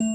Hello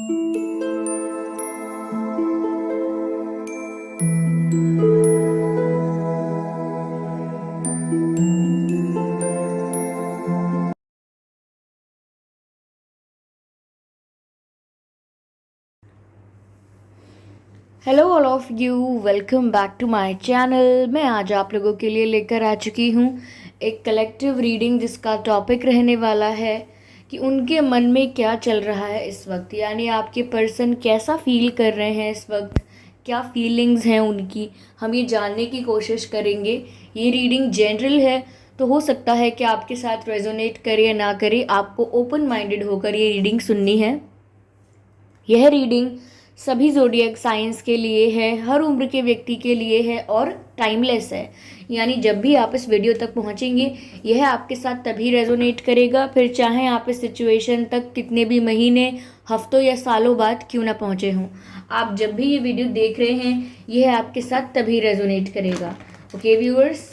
all of you, welcome back to my channel. मैं आज आप लोगों के लिए लेकर आ चुकी हूँ एक कलेक्टिव रीडिंग जिसका टॉपिक रहने वाला है कि उनके मन में क्या चल रहा है इस वक्त, यानी आपके पर्सन कैसा फील कर रहे हैं इस वक्त, क्या फीलिंग्स हैं उनकी, हम ये जानने की कोशिश करेंगे। ये रीडिंग जनरल है, तो हो सकता है कि आपके साथ रेजोनेट करे या ना करे, आपको ओपन माइंडेड होकर ये रीडिंग सुननी है। यह रीडिंग सभी ज़ोडिएक साइंस के लिए है, हर उम्र के व्यक्ति के लिए है और टाइमलेस है। यानी जब भी आप इस वीडियो तक पहुंचेंगे यह आपके साथ तभी रेजोनेट करेगा, फिर चाहे आप इस सिचुएशन तक कितने भी महीने, हफ्तों या सालों बाद क्यों ना पहुंचे हों, आप जब भी ये वीडियो देख रहे हैं यह आपके साथ तभी रेजोनेट करेगा। ओके व्यूअर्स,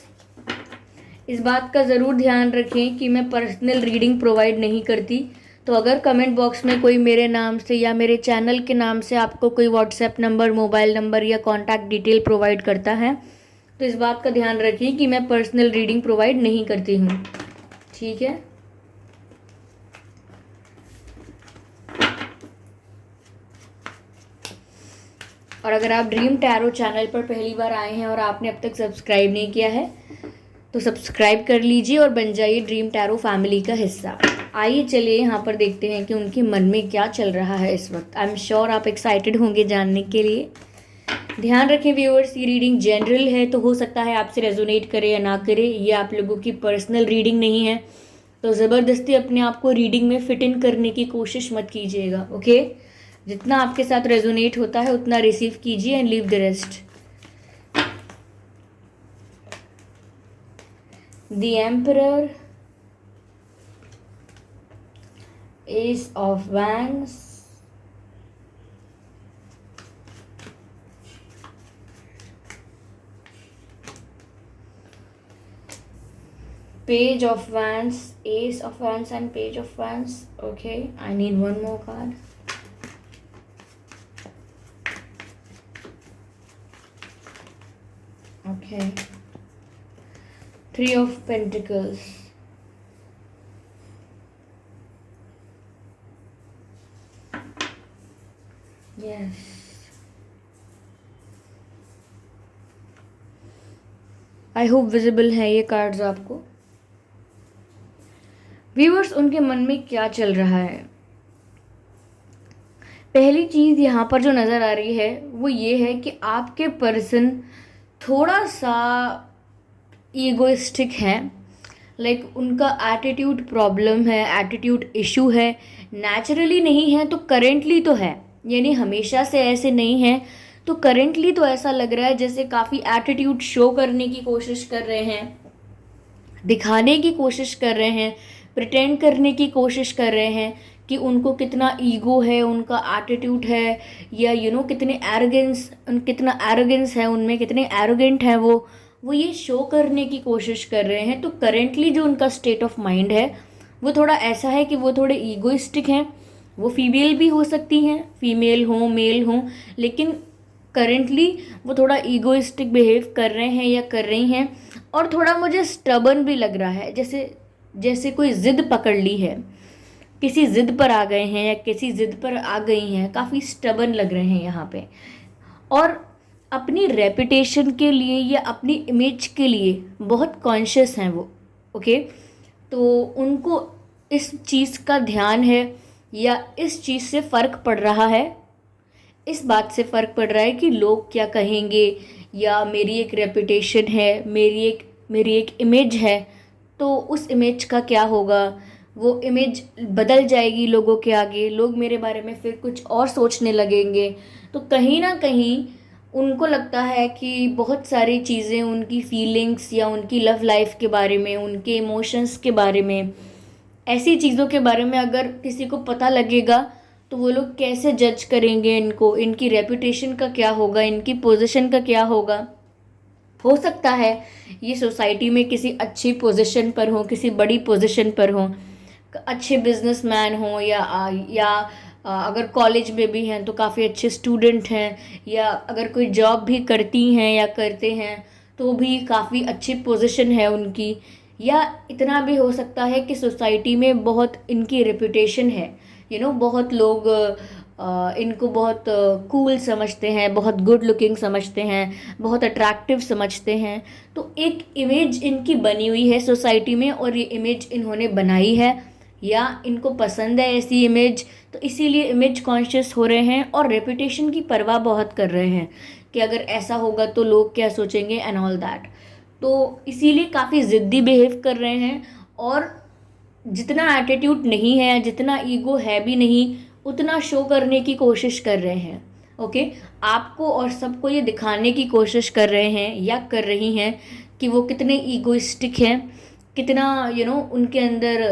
इस बात का ज़रूर ध्यान रखें कि मैं पर्सनल रीडिंग प्रोवाइड नहीं करती। तो अगर कमेंट बॉक्स में कोई मेरे नाम से या मेरे चैनल के नाम से आपको कोई व्हाट्सएप नंबर, मोबाइल नंबर या कॉन्टैक्ट डिटेल प्रोवाइड करता है, तो इस बात का ध्यान रखिए कि मैं पर्सनल रीडिंग प्रोवाइड नहीं करती हूँ। ठीक है। और अगर आप ड्रीम टैरो चैनल पर पहली बार आए हैं और आपने अब तक सब्सक्राइब नहीं किया है तो सब्सक्राइब कर लीजिए और बन जाइए ड्रीम टैरो फैमिली का हिस्सा। आइए चलिए यहाँ पर देखते हैं कि उनके मन में क्या चल रहा है इस वक्त। आई एम श्योर आप एक्साइटेड होंगे जानने के लिए। ध्यान रखें व्यूअर्स, ये रीडिंग जनरल है, तो हो सकता है आपसे रेजोनेट करे या ना करे। ये आप लोगों की पर्सनल रीडिंग नहीं है, तो ज़बरदस्ती अपने आप को रीडिंग में फिट इन करने की कोशिश मत कीजिएगा। ओके, जितना आपके साथ रेजोनेट होता है उतना रिसीव कीजिए and leave the rest. The Emperor, Ace of Wands, Page of Wands, Ace of Wands and Page of Wands. Okay, I need one more card. Okay, Three of Pentacles. Yes. I hope visible है ये cards आपको। Viewers, उनके मन में क्या चल रहा है, पहली चीज़ यहाँ पर जो नज़र आ रही है वो ये है कि आपके पर्सन थोड़ा सा ईगोइस्टिक है। लाइक उनका एटीट्यूड प्रॉब्लम है, एटीट्यूड इशू है। नेचुरली नहीं है तो करेंटली तो है, यानी हमेशा से ऐसे नहीं है, तो करेंटली तो ऐसा लग रहा है जैसे काफ़ी एटीट्यूड शो करने की कोशिश कर रहे हैं, दिखाने की कोशिश कर रहे हैं, प्रिटेंड करने की कोशिश कर रहे हैं कि उनको कितना ईगो है, उनका एटीट्यूड है, या कितना एरोगेंस है उनमें, कितने एरोगेंट हैं वो ये शो करने की कोशिश कर रहे हैं। तो करेंटली जो उनका स्टेट ऑफ माइंड है वो थोड़ा ऐसा है कि वो थोड़े ईगोइस्टिक हैं। वो फीमेल भी हो सकती हैं, फीमेल हो मेल हो, लेकिन करेंटली वो थोड़ा ईगोइस्टिक बिहेव कर रहे हैं या कर रही हैं। और थोड़ा मुझे स्टबर्न भी लग रहा है, जैसे जैसे कोई ज़िद पकड़ ली है, किसी ज़िद पर आ गए हैं या किसी ज़िद पर आ गई हैं, काफ़ी स्टबर्न लग रहे हैं यहाँ पे। और अपनी रेपुटेशन के लिए या अपनी इमेज के लिए बहुत कॉन्शियस हैं वो। ओके, तो उनको इस चीज़ का ध्यान है या इस चीज़ से फ़र्क पड़ रहा है, इस बात से फ़र्क पड़ रहा है कि लोग क्या कहेंगे, या मेरी एक रेपुटेशन है, मेरी एक इमेज है, तो उस इमेज का क्या होगा, वो इमेज बदल जाएगी लोगों के आगे, लोग मेरे बारे में फिर कुछ और सोचने लगेंगे। तो कहीं ना कहीं उनको लगता है कि बहुत सारी चीज़ें, उनकी फीलिंग्स या उनकी लव लाइफ के बारे में, उनके इमोशंस के बारे में, ऐसी चीज़ों के बारे में अगर किसी को पता लगेगा तो वो लोग कैसे जज करेंगे इनको, इनकी रेपुटेशन का क्या होगा, इनकी पोजीशन का क्या होगा। हो सकता है ये सोसाइटी में किसी अच्छी पोजीशन पर हो, किसी बड़ी पोजीशन पर हो, अच्छे बिजनेसमैन हो, या अगर कॉलेज में भी हैं तो काफ़ी अच्छे स्टूडेंट हैं, या अगर कोई जॉब भी करती हैं या करते हैं तो भी काफ़ी अच्छी पोजीशन है उनकी, या इतना भी हो सकता है कि सोसाइटी में बहुत इनकी रेपुटेशन है, बहुत लोग इनको बहुत कूल समझते हैं, बहुत गुड लुकिंग समझते हैं, बहुत अट्रैक्टिव समझते हैं। तो एक इमेज इनकी बनी हुई है सोसाइटी में, और ये इमेज इन्होंने बनाई है या इनको पसंद है ऐसी इमेज, तो इसीलिए इमेज कॉन्शियस हो रहे हैं और रेपुटेशन की परवाह बहुत कर रहे हैं कि अगर ऐसा होगा तो लोग क्या सोचेंगे एंड ऑल दैट। तो इसीलिए काफ़ी ज़िद्दी बिहेव कर रहे हैं, और जितना एटीट्यूड नहीं है, जितना ईगो है भी नहीं, उतना शो करने की कोशिश कर रहे हैं। ओके, आपको और सबको ये दिखाने की कोशिश कर रहे हैं या कर रही हैं कि वो कितने ईगोइस्टिक हैं, कितना उनके अंदर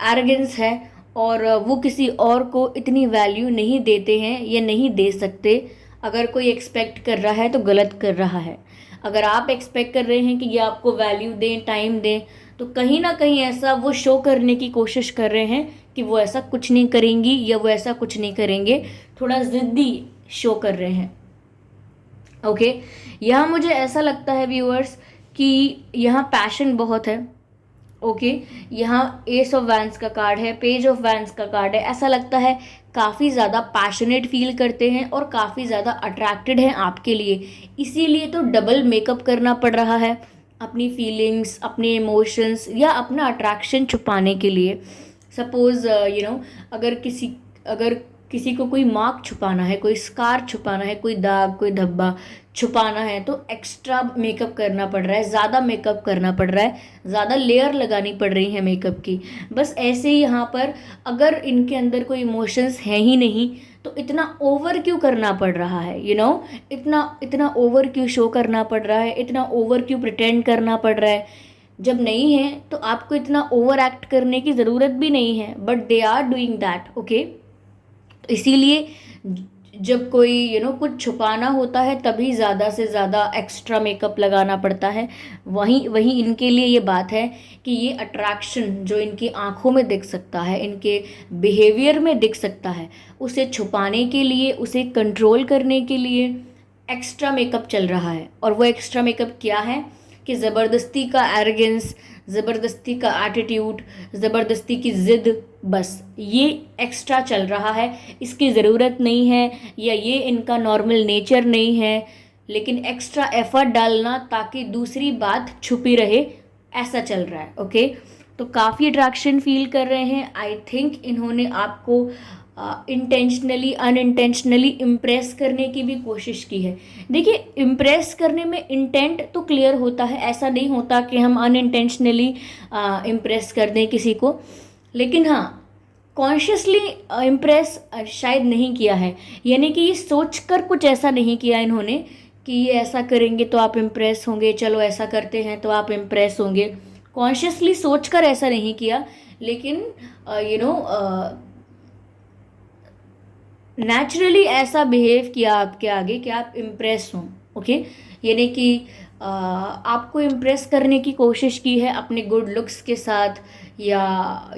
एरोगेंस है, और वो किसी और को इतनी वैल्यू नहीं देते हैं या नहीं दे सकते। अगर कोई एक्सपेक्ट कर रहा है तो गलत कर रहा है। अगर आप एक्सपेक्ट कर रहे हैं कि ये आपको वैल्यू दें, टाइम दें, तो कहीं ना कहीं ऐसा वो शो करने की कोशिश कर रहे हैं कि वो ऐसा कुछ नहीं करेंगी या वो ऐसा कुछ नहीं करेंगे, थोड़ा ज़िद्दी शो कर रहे हैं। ओके, यहाँ मुझे ऐसा लगता है व्यूअर्स कि यहाँ पैशन बहुत है। ओके, यहाँ एस ऑफ वैंस का कार्ड है, पेज ऑफ वैंस का कार्ड है। ऐसा लगता है काफ़ी ज़्यादा पैशनेट फील करते हैं और काफ़ी ज़्यादा अट्रैक्टेड हैं आपके लिए, इसीलिए तो डबल मेकअप करना पड़ रहा है अपनी फीलिंग्स, अपने इमोशंस या अपना अट्रैक्शन छुपाने के लिए। सपोज़ अगर किसी को कोई मार्क छुपाना है, कोई स्कार छुपाना है, कोई दाग, कोई धब्बा छुपाना है, तो एक्स्ट्रा मेकअप करना पड़ रहा है, ज़्यादा मेकअप करना पड़ रहा है, ज़्यादा लेयर लगानी पड़ रही है मेकअप की। बस ऐसे ही यहाँ पर अगर इनके अंदर कोई इमोशंस हैं ही नहीं तो इतना ओवर क्यों करना पड़ रहा है, इतना इतना ओवर क्यों शो करना पड़ रहा है, इतना ओवर क्यों प्रिटेंड करना पड़ रहा है। जब नहीं है तो आपको इतना ओवर एक्ट करने की ज़रूरत भी नहीं है, but they are doing that. Okay, इसीलिए जब कोई कुछ छुपाना होता है तभी ज़्यादा से ज़्यादा एक्स्ट्रा मेकअप लगाना पड़ता है। वहीं वहीं इनके लिए ये बात है कि ये अट्रैक्शन जो इनकी आंखों में दिख सकता है, इनके बिहेवियर में दिख सकता है, उसे छुपाने के लिए, उसे कंट्रोल करने के लिए एक्स्ट्रा मेकअप चल रहा है। और वो एक्स्ट्रा मेकअप क्या है कि ज़बरदस्ती का एरोगेंस, ज़बरदस्ती का एटीट्यूड, ज़बरदस्ती की ज़िद, बस ये एक्स्ट्रा चल रहा है। इसकी ज़रूरत नहीं है या ये इनका नॉर्मल नेचर नहीं है, लेकिन एक्स्ट्रा एफर्ट डालना ताकि दूसरी बात छुपी रहे, ऐसा चल रहा है। ओके, तो काफ़ी अट्रैक्शन फील कर रहे हैं। आई थिंक इन्होंने आपको इंटेंशनली अनइंटेंशनली इम्प्रेस करने की भी कोशिश की है। देखिए, इम्प्रेस करने में इंटेंट तो क्लियर होता है, ऐसा नहीं होता कि हम अनइंटेंशनली इम्प्रेस कर दें किसी को, लेकिन हाँ, कॉन्शियसली इम्प्रेस शायद नहीं किया है। यानी कि ये सोच कर कुछ ऐसा नहीं किया इन्होंने कि ये ऐसा करेंगे तो आप इम्प्रेस होंगे, चलो ऐसा करते हैं तो आप इम्प्रेस होंगे। कॉन्शियसली सोच कर ऐसा नहीं किया, लेकिन नेचुरली ऐसा बिहेव किया आपके आगे कि आप इम्प्रेस हों। ओके, यानी कि आपको इम्प्रेस करने की कोशिश की है अपने गुड लुक्स के साथ, या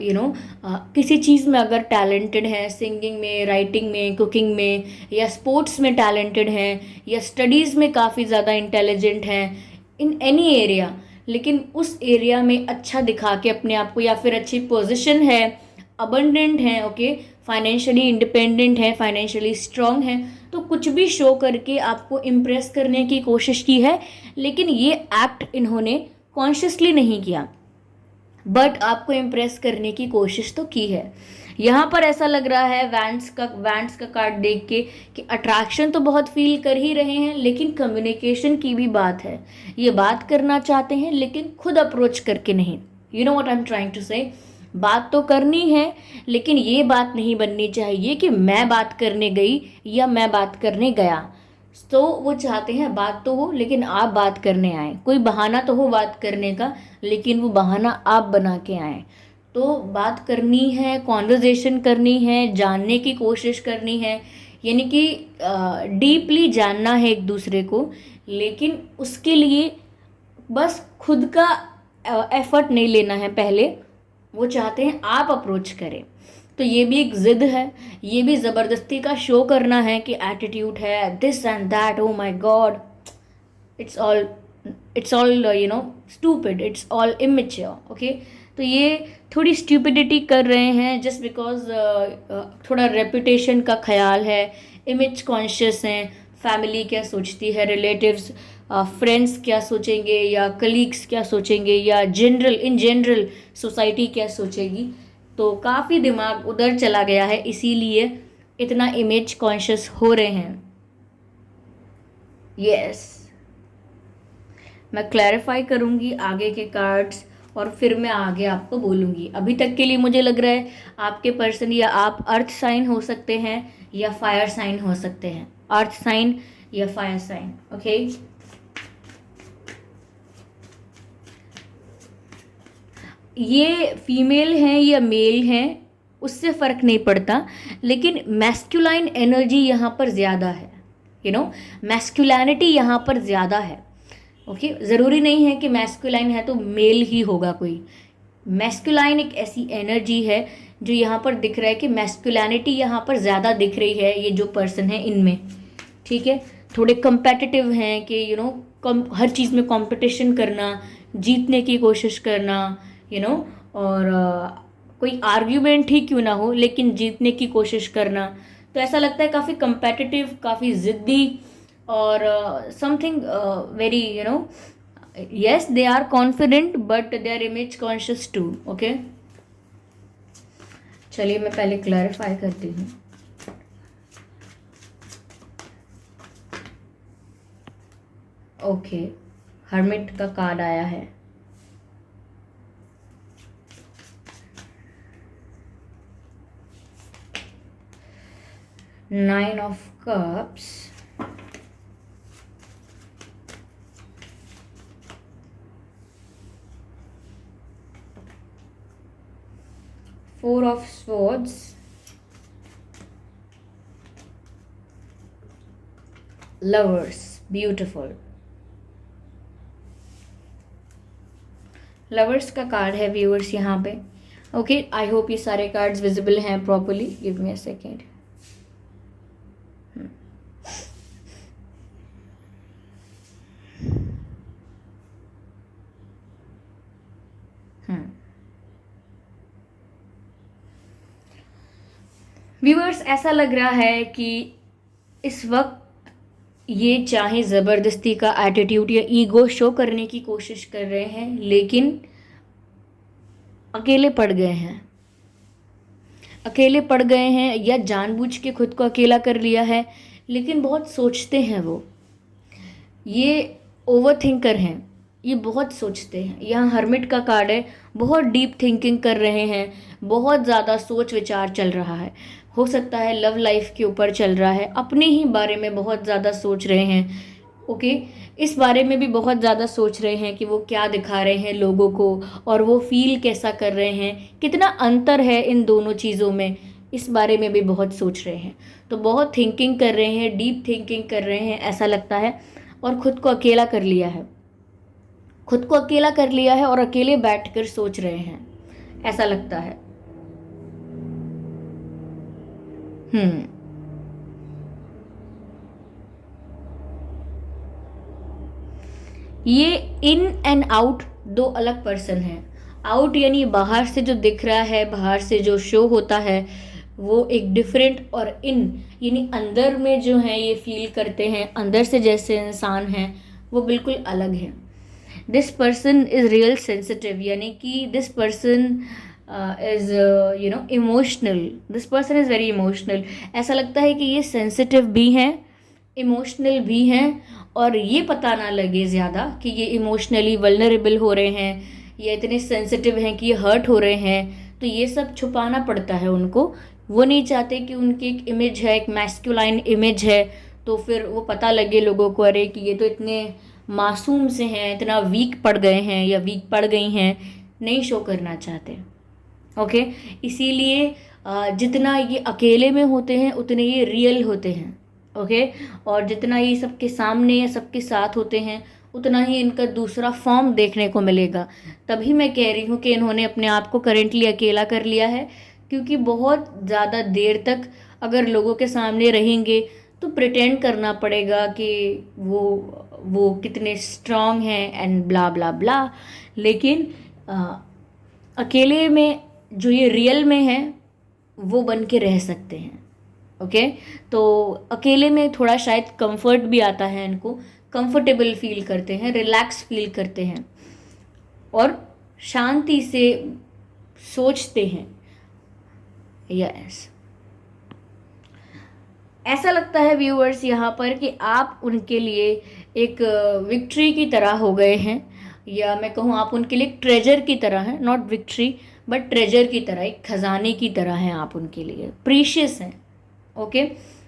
किसी चीज़ में अगर टैलेंटेड हैं, सिंगिंग में, राइटिंग में, कुकिंग में, या स्पोर्ट्स में टैलेंटेड हैं, या स्टडीज़ में काफ़ी ज़्यादा इंटेलिजेंट हैं, इन एनी एरिया, लेकिन उस एरिया में अच्छा दिखा के अपने आप को, या फिर अच्छी पोजीशन है, अबंडेंट हैं, ओके, फाइनेंशियली इंडिपेंडेंट है, फाइनेंशियली स्ट्रांग है, तो कुछ भी शो करके आपको इम्प्रेस करने की कोशिश की है। लेकिन ये एक्ट इन्होंने कॉन्शियसली नहीं किया, बट आपको इम्प्रेस करने की कोशिश तो की है। यहाँ पर ऐसा लग रहा है वैंस का कार्ड देख के कि अट्रैक्शन तो बहुत फील कर ही रहे हैं, लेकिन कम्युनिकेशन की भी बात है। ये बात करना चाहते हैं लेकिन खुद अप्रोच करके नहीं। You know what I am trying to say, बात तो करनी है, लेकिन ये बात नहीं बननी चाहिए कि मैं बात करने गई या मैं बात करने गया। तो वो चाहते हैं बात तो हो, लेकिन आप बात करने आए, कोई बहाना तो हो बात करने का, लेकिन वो बहाना आप बना के आए। तो बात करनी है, कॉन्वर्जेशन करनी है, जानने की कोशिश करनी है, यानी कि डीपली जानना है एक दूसरे को, लेकिन उसके लिए बस खुद का एफर्ट नहीं लेना है। पहले वो चाहते हैं आप अप्रोच करें। तो ये भी एक ज़िद है, ये भी ज़बरदस्ती का शो करना है कि एटीट्यूड है, this and that, oh my God, it's all it's all stupid, it's all immature. Okay, तो ये थोड़ी स्टूपिडिटी कर रहे हैं जस्ट बिकॉज थोड़ा रेपुटेशन का ख्याल है, इमेज कॉन्शियस हैं, फैमिली क्या सोचती है, रिलेटिव्स, फ्रेंड्स क्या सोचेंगे, या कलीग्स क्या सोचेंगे, या इन जनरल सोसाइटी क्या सोचेगी। तो काफ़ी दिमाग उधर चला गया है, इसीलिए इतना इमेज कॉन्शियस हो रहे हैं। यस, मैं क्लैरिफाई करूँगी आगे के कार्ड्स और फिर मैं आगे आपको बोलूँगी। अभी तक के लिए मुझे लग रहा है आपके पर्सन या आप अर्थ साइन हो सकते हैं या फायर साइन हो सकते हैं, अर्थ साइन या फायर साइन। ओके, ये फीमेल हैं या मेल हैं उससे फ़र्क नहीं पड़ता, लेकिन मैस्कुलाइन एनर्जी यहाँ पर ज़्यादा है, मैस्कुलैनिटी यहाँ पर ज़्यादा है। ओके, ज़रूरी नहीं है कि मैस्कुलाइन है तो मेल ही होगा कोई। मैस्कुलाइन एक ऐसी एनर्जी है जो यहाँ पर दिख रहा है कि मैस्कुलैनिटी यहाँ पर ज़्यादा दिख रही है, ये जो पर्सन है इनमें। ठीक है, थोड़े कंपेटिटिव हैं कि हर चीज़ में कंपटीशन करना, जीतने की कोशिश करना, और कोई आर्ग्यूमेंट ही क्यों ना हो लेकिन जीतने की कोशिश करना। तो ऐसा लगता है काफ़ी कंपेटिटिव, काफ़ी ज़िद्दी, और something very yes, they are confident but they are image conscious too. Okay, चलिए मैं पहले क्लैरिफाई करती हूँ। ओके, हर्मिट का कार्ड आया है। Nine of cups, Four of Swords, Lovers, beautiful। Lovers का कार्ड है व्यूअर्स यहाँ पे। ओके, आई होप ये सारे कार्ड्स विजिबल हैं properly. Give me a second. Viewers, ऐसा लग रहा है कि इस वक्त ये चाहे ज़बरदस्ती का एटीट्यूड या ईगो शो करने की कोशिश कर रहे हैं, लेकिन अकेले पड़ गए हैं या जानबूझ के खुद को अकेला कर लिया है, लेकिन बहुत सोचते हैं वो। ये ओवर थिंकर हैं, ये बहुत सोचते हैं। यहाँ हर्मिट का कार्ड है, बहुत डीप थिंकिंग कर रहे हैं, बहुत ज़्यादा सोच विचार चल रहा है। हो सकता है लव लाइफ के ऊपर चल रहा है, अपने ही बारे में बहुत ज़्यादा सोच रहे हैं। ओके, इस बारे में भी बहुत ज़्यादा सोच रहे हैं कि वो क्या दिखा रहे हैं लोगों को और वो फील कैसा कर रहे हैं, कितना अंतर है इन दोनों चीज़ों में, इस बारे में भी बहुत सोच रहे हैं। तो बहुत थिंकिंग कर रहे हैं, डीप थिंकिंग कर रहे हैं ऐसा लगता है, और खुद को अकेला कर लिया है और अकेले बैठकर सोच रहे हैं ऐसा लगता है। ये इन एंड आउट दो अलग पर्सन हैं। आउट यानी बाहर से जो दिख रहा है, बाहर से जो शो होता है वो एक डिफरेंट, और इन यानी अंदर में जो है ये फील करते हैं, अंदर से जैसे इंसान हैं वो बिल्कुल अलग है। This person is real sensitive, यानी कि this person is emotional. This person is very emotional. ऐसा लगता है कि ये सेंसिटिव भी हैं, इमोशनल भी हैं, और ये पता ना लगे ज़्यादा कि ये इमोशनली वल्नरेबल हो रहे हैं या इतने सेंसिटिव हैं कि ये हर्ट हो रहे हैं। तो ये सब छुपाना पड़ता है उनको। वो नहीं चाहते कि उनकी एक इमेज है, एक मैस्कुलाइन इमेज है, तो फिर वो पता लगे लोगों को, अरे कि ये तो इतने मासूम से हैं, इतना वीक पड़ गए हैं या वीक पड़ गई हैं, नहीं शो करना चाहते। ओके, इसीलिए जितना ये अकेले में होते हैं उतने ये रियल होते हैं। ओके, और जितना ये सबके सामने या सबके साथ होते हैं उतना ही इनका दूसरा फॉर्म देखने को मिलेगा। तभी मैं कह रही हूँ कि इन्होंने अपने आप को करेंटली अकेला कर लिया है, क्योंकि बहुत ज़्यादा देर तक अगर लोगों के सामने रहेंगे तो प्रिटेंड करना पड़ेगा कि वो कितने स्ट्रांग हैं एंड ब्ला ब्ला ब्ला। लेकिन अकेले में जो ये रियल में है वो बन के रह सकते हैं। ओके, तो अकेले में थोड़ा शायद कंफर्ट भी आता है, इनको कंफर्टेबल फील करते हैं, रिलैक्स फील करते हैं और शांति से सोचते हैं। यस, ऐसा लगता है व्यूअर्स यहाँ पर कि आप उनके लिए एक विक्ट्री की तरह हो गए हैं, या मैं कहूँ आप उनके लिए एक ट्रेजर की तरह हैं, नॉट विक्ट्री बट ट्रेजर की तरह, एक खजाने की तरह हैं आप उनके लिए, प्रीशियस हैं। ओके,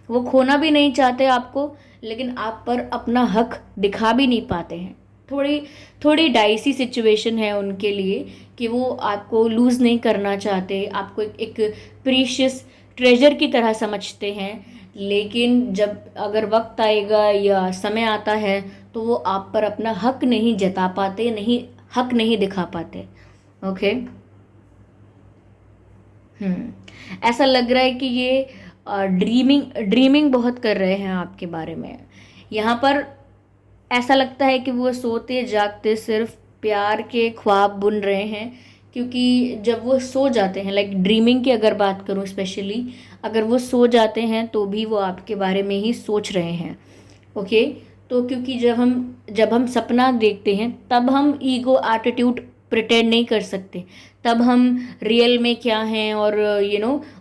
वो खोना भी नहीं चाहते आपको, लेकिन आप पर अपना हक दिखा भी नहीं पाते हैं। थोड़ी थोड़ी डाइसी सिचुएशन है उनके लिए कि वो आपको लूज़ नहीं करना चाहते, आपको एक प्रीशियस ट्रेजर की तरह समझते हैं। लेकिन जब अगर वक्त आएगा या समय आता है तो वो आप पर अपना हक नहीं जता पाते, नहीं हक नहीं दिखा पाते। ओके, ऐसा लग रहा है कि ये ड्रीमिंग बहुत कर रहे हैं आपके बारे में। यहाँ पर ऐसा लगता है कि वो सोते जागते सिर्फ प्यार के ख्वाब बुन रहे हैं, क्योंकि जब वो सो जाते हैं, लाइक ड्रीमिंग की अगर बात करूँ स्पेशली, अगर वो सो जाते हैं तो भी वो आपके बारे में ही सोच रहे हैं। ओके, तो क्योंकि जब हम सपना देखते हैं तब हम ईगो एटीट्यूड प्रिटेंड नहीं कर सकते, तब हम रियल में क्या हैं और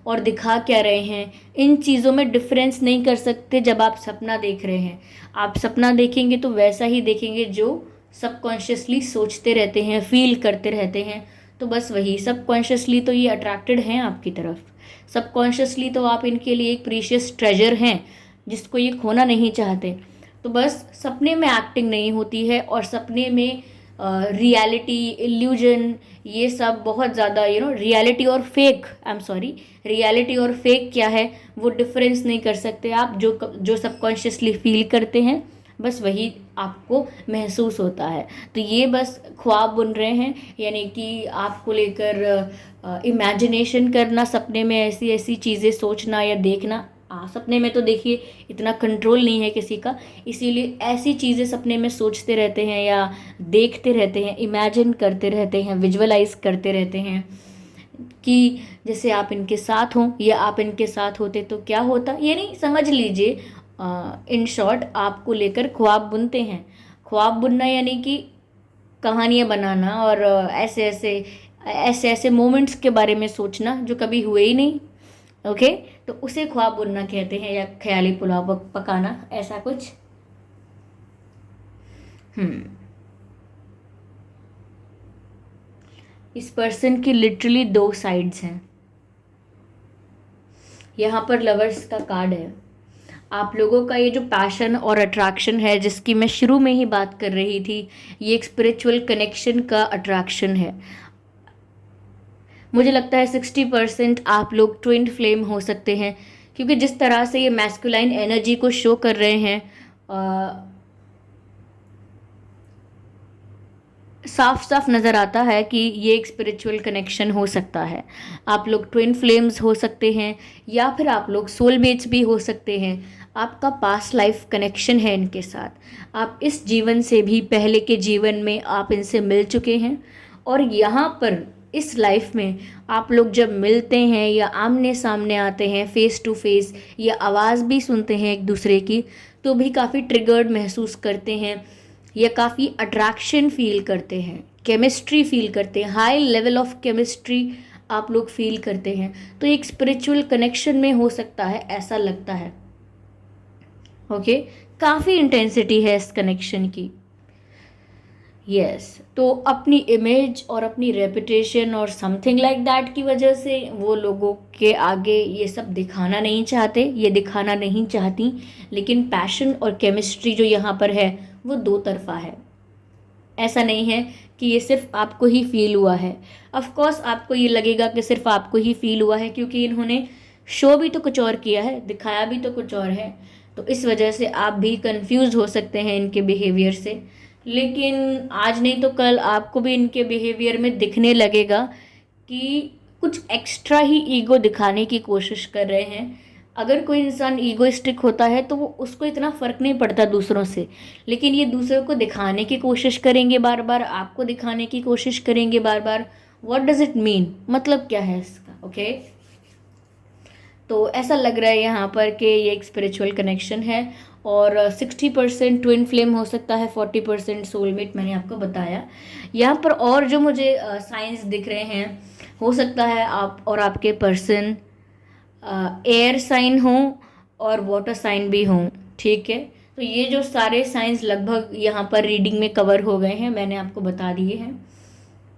और दिखा क्या रहे हैं, इन चीज़ों में डिफरेंस नहीं कर सकते। जब आप सपना देख रहे हैं, आप सपना देखेंगे तो वैसा ही देखेंगे जो सबकॉन्शियसली सोचते रहते हैं, फील करते रहते हैं। तो बस वही, सबकॉन्शियसली तो ये अट्रैक्टेड हैं आपकी तरफ, सबकॉन्शियसली तो आप इनके लिए एक प्रीशियस ट्रेजर हैं जिसको ये खोना नहीं चाहते। तो बस सपने में एक्टिंग नहीं होती है, और सपने में रियलिटी, इल्यूजन, ये सब बहुत ज़्यादा रियलिटी और fake, I am sorry, reality और फेक क्या है वो डिफरेंस नहीं कर सकते आप। जो सबकॉन्शियसली फील करते हैं बस वही आपको महसूस होता है। तो ये बस ख्वाब बुन रहे हैं, यानी कि आपको लेकर इमेजिनेशन करना, सपने में ऐसी ऐसी चीज़ें सोचना या देखना। सपने में तो देखिए इतना कंट्रोल नहीं है किसी का, इसीलिए ऐसी चीज़ें सपने में सोचते रहते हैं या देखते रहते हैं, इमेजिन करते रहते हैं, विजुअलाइज करते रहते हैं कि जैसे आप इनके साथ हों या आप इनके साथ होते तो क्या होता। ये नहीं, समझ लीजिए, इन शॉर्ट आपको लेकर ख्वाब बुनते हैं। ख्वाब बुनना यानी कि कहानियाँ बनाना और ऐसे ऐसे मोमेंट्स के बारे में सोचना जो कभी हुए ही नहीं। ओके, तो उसे ख्वाब बुनना कहते हैं, या ख्याली पुलाव पकाना, ऐसा कुछ। इस पर्सन की लिटरली 2 साइड्स हैं। यहाँ पर लवर्स का कार्ड है। आप लोगों का ये जो पैशन और अट्रैक्शन है, जिसकी मैं शुरू में ही बात कर रही थी, ये एक स्पिरिचुअल कनेक्शन का अट्रैक्शन है। मुझे लगता है 60% आप लोग ट्विन फ्लेम हो सकते हैं, क्योंकि जिस तरह से ये मैस्कुलाइन एनर्जी को शो कर रहे हैं, साफ साफ नज़र आता है कि ये एक स्पिरिचुअल कनेक्शन हो सकता है। आप लोग ट्विन फ्लेम्स हो सकते हैं, या फिर आप लोग सोलमेट्स भी हो सकते हैं। आपका पास्ट लाइफ कनेक्शन है इनके साथ। आप इस जीवन से भी पहले के जीवन में आप इनसे मिल चुके हैं, और यहाँ पर इस लाइफ में आप लोग जब मिलते हैं या आमने सामने आते हैं, फेस टू फेस, या आवाज़ भी सुनते हैं एक दूसरे की, तो भी काफ़ी ट्रिगर्ड महसूस करते हैं या काफ़ी अट्रैक्शन फील करते हैं, केमिस्ट्री फील करते हैं, हाई लेवल ऑफ केमिस्ट्री आप लोग फील करते हैं। तो एक स्पिरिचुअल कनेक्शन में हो सकता है, ऐसा लगता है। ओके, काफ़ी इंटेंसिटी है इस कनेक्शन की। यस, तो अपनी इमेज और अपनी रेपुटेशन और समथिंग लाइक दैट की वजह से वो लोगों के आगे ये सब दिखाना नहीं चाहते, ये दिखाना नहीं चाहती। लेकिन पैशन और केमिस्ट्री जो यहाँ पर है वो 2 तरफा है। ऐसा नहीं है कि ये सिर्फ आपको ही फील हुआ है। ऑफ कोर्स आपको ये लगेगा कि सिर्फ आपको ही फील हुआ है, क्योंकि इन्होंने शो भी तो कुछ और किया है, दिखाया भी तो कुछ और है। तो इस वजह से आप भी कंफ्यूज हो सकते हैं इनके बिहेवियर से। लेकिन आज नहीं तो कल आपको भी इनके बिहेवियर में दिखने लगेगा कि कुछ एक्स्ट्रा ही ईगो दिखाने की कोशिश कर रहे हैं। अगर कोई इंसान ईगोइस्टिक होता है तो वो उसको इतना फ़र्क नहीं पड़ता दूसरों से, लेकिन ये दूसरों को दिखाने की कोशिश करेंगे बार बार, आपको दिखाने की कोशिश करेंगे बार बार। व्हाट डज इट मीन, मतलब क्या है इसका? ओके तो ऐसा लग रहा है यहाँ पर कि ये एक स्पिरिचुअल कनेक्शन है, और 60% ट्विन फ्लेम हो सकता है, 40% सोलमेट, मैंने आपको बताया। यहाँ पर और जो मुझे साइंस दिख रहे हैं, हो सकता है आप और आपके पर्सन एयर साइन हो और वाटर साइन भी हों, ठीक है। तो ये जो सारे साइंस लगभग यहाँ पर रीडिंग में कवर हो गए हैं, मैंने आपको बता दिए हैं,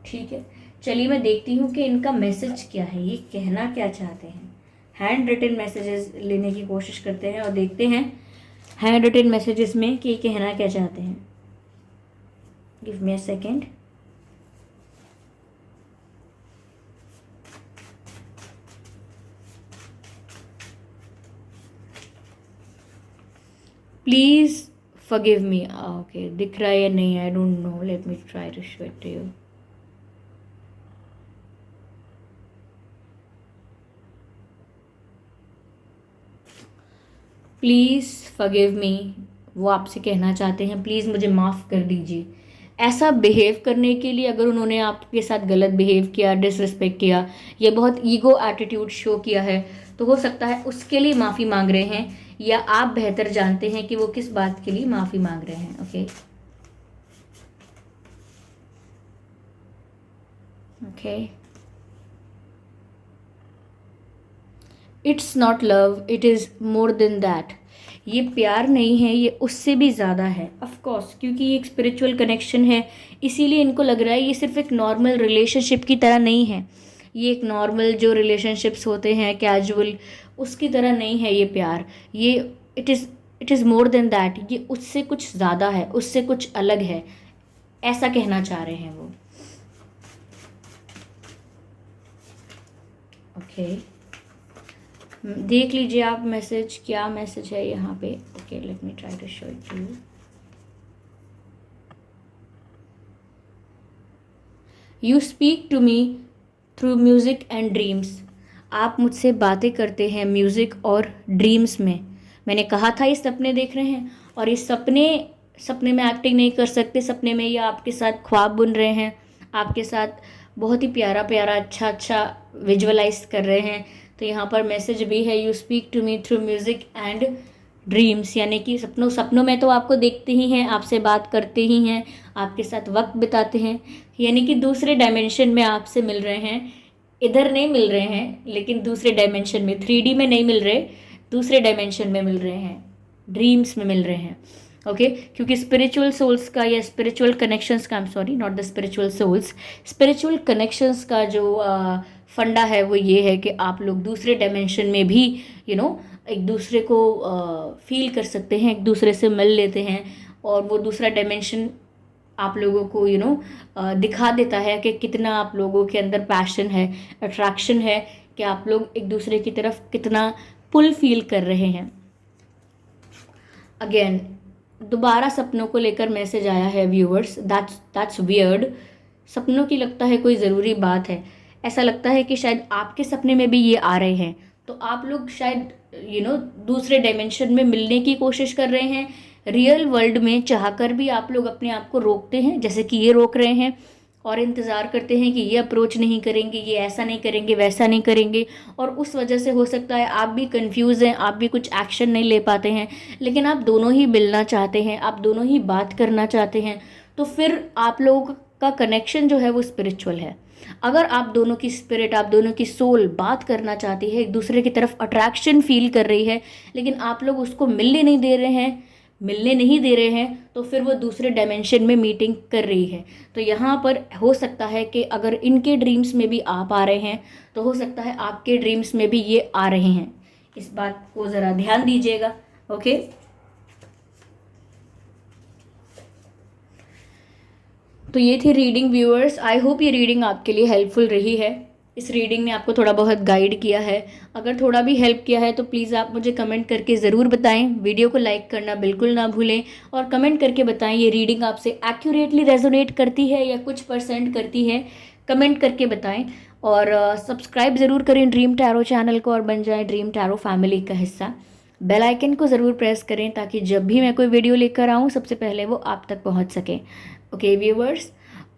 ठीक है। चलिए मैं देखती हूँ कि इनका मैसेज क्या है, ये कहना क्या चाहते हैं। हैंड रिटन मैसेजेस लेने की कोशिश करते हैं और देखते हैं हैंड रिटन मैसेजेस में कि ये कहना क्या चाहते हैं। Give me a second. Please forgive me. Okay, दिख रहा है या नहीं, I don't know, let me try to show it to you. Please forgive me, वो आपसे कहना चाहते हैं प्लीज़ मुझे माफ़ कर दीजिए। ऐसा बिहेव करने के लिए, अगर उन्होंने आपके साथ गलत बिहेव किया, डिसरिस्पेक्ट किया, या बहुत ईगो एटीट्यूड शो किया है, तो हो सकता है उसके लिए माफ़ी मांग रहे हैं, या आप बेहतर जानते हैं कि वो किस बात के लिए माफ़ी मांग रहे हैं। Okay okay, it's not love, it is more than that. ये प्यार नहीं है, ये उससे भी ज़्यादा है, ऑफ कोर्स, क्योंकि ये एक स्पिरिचुअल कनेक्शन है, इसीलिए इनको लग रहा है ये सिर्फ एक नॉर्मल रिलेशनशिप की तरह नहीं है। ये एक नॉर्मल जो रिलेशनशिप्स होते हैं कैजुअल, उसकी तरह नहीं है ये प्यार। ये it is more than that, ये उससे कुछ ज़्यादा है, उससे कुछ अलग है, ऐसा कहना चाह रहे हैं वो। ओके देख लीजिए आप मैसेज, क्या मैसेज है यहाँ पे। Okay let me try to show it to you. You speak to me through music and dreams. आप मुझसे बातें करते हैं म्यूज़िक और ड्रीम्स में। मैंने कहा था ये सपने देख रहे हैं, और ये सपने सपने में एक्टिंग नहीं कर सकते, सपने में ये आपके साथ ख्वाब बुन रहे हैं, आपके साथ बहुत ही प्यारा प्यारा अच्छा अच्छा विजुअलाइज कर रहे हैं। तो यहाँ पर मैसेज भी है, you speak to me through music and dreams, यानी कि सपनों में तो आपको देखते ही हैं, आपसे बात करते ही हैं, आपके साथ वक्त बिताते हैं, यानी कि दूसरे डायमेंशन में आपसे मिल रहे हैं। इधर नहीं मिल रहे हैं, लेकिन दूसरे डायमेंशन में, 3D में नहीं मिल रहे, दूसरे डायमेंशन में मिल रहे हैं, ड्रीम्स में मिल रहे हैं। ओके क्योंकि स्पिरिचुअल सोल्स का या स्पिरिचुअल कनेक्शंस का, I am sorry not the spiritual souls, spiritual connections का जो फंडा है वो ये है कि आप लोग दूसरे डायमेंशन में भी एक दूसरे को फील कर सकते हैं, एक दूसरे से मिल लेते हैं, और वो दूसरा डायमेंशन आप लोगों को दिखा देता है कि कितना आप लोगों के अंदर पैशन है, अट्रैक्शन है, कि आप लोग एक दूसरे की तरफ कितना पुल फील कर रहे हैं। अगेन दोबारा सपनों को लेकर मैसेज आया है व्यूअर्स, दैट्स वियर्ड। सपनों की लगता है कोई ज़रूरी बात है, ऐसा लगता है कि शायद आपके सपने में भी ये आ रहे हैं, तो आप लोग शायद दूसरे डायमेंशन में मिलने की कोशिश कर रहे हैं। रियल वर्ल्ड में चाहकर भी आप लोग अपने आप को रोकते हैं, जैसे कि ये रोक रहे हैं, और इंतज़ार करते हैं कि ये अप्रोच नहीं करेंगे, ये ऐसा नहीं करेंगे, वैसा नहीं करेंगे, और उस वजह से हो सकता है आप भी कंफ्यूज हैं, आप भी कुछ एक्शन नहीं ले पाते हैं, लेकिन आप दोनों ही मिलना चाहते हैं, आप दोनों ही बात करना चाहते हैं। तो फिर आप लोगों का कनेक्शन जो है वो स्पिरिचुअल है। अगर आप दोनों की स्पिरिट, आप दोनों की सोल बात करना चाहती है, एक दूसरे की तरफ अट्रैक्शन फील कर रही है, लेकिन आप लोग उसको मिलने नहीं दे रहे हैं, तो फिर वो दूसरे डायमेंशन में मीटिंग कर रही है। तो यहाँ पर हो सकता है कि अगर इनके ड्रीम्स में भी आप आ रहे हैं, तो हो सकता है आपके ड्रीम्स में भी ये आ रहे हैं। इस बात को ज़रा ध्यान दीजिएगा। ओके तो ये थी रीडिंग व्यूअर्स। आई होप ये रीडिंग आपके लिए हेल्पफुल रही है। इस रीडिंग ने आपको थोड़ा बहुत गाइड किया है। अगर थोड़ा भी हेल्प किया है तो प्लीज़ आप मुझे कमेंट करके ज़रूर बताएं। वीडियो को लाइक करना बिल्कुल ना भूलें, और कमेंट करके बताएं ये रीडिंग आपसे एक्यूरेटली रेजोनेट करती है या कुछ % करती है, कमेंट करके बताएं। और सब्सक्राइब ज़रूर करें ड्रीम टैरो चैनल को और बन जाएं ड्रीम टैरो फैमिली का हिस्सा। बेल आइकन को ज़रूर प्रेस करें ताकि जब भी मैं कोई वीडियो लेकर आऊँ सबसे पहले वो आप तक पहुँच सके। ओके व्यूवर्स,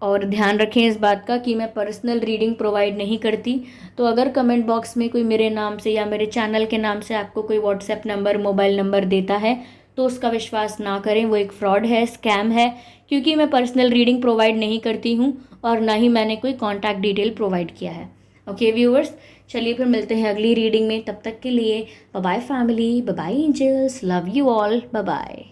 और ध्यान रखें इस बात का कि मैं पर्सनल रीडिंग प्रोवाइड नहीं करती। तो अगर कमेंट बॉक्स में कोई मेरे नाम से या मेरे चैनल के नाम से आपको कोई व्हाट्सएप नंबर, मोबाइल नंबर देता है तो उसका विश्वास ना करें, वो एक फ्रॉड है, स्कैम है, क्योंकि मैं पर्सनल रीडिंग प्रोवाइड नहीं करती हूँ और ना ही मैंने कोई कॉन्टैक्ट डिटेल प्रोवाइड किया है। ओके व्यूअर्स, चलिए फिर मिलते हैं अगली रीडिंग में। तब तक के लिए bye bye family, bye bye angels, love you all, bye bye.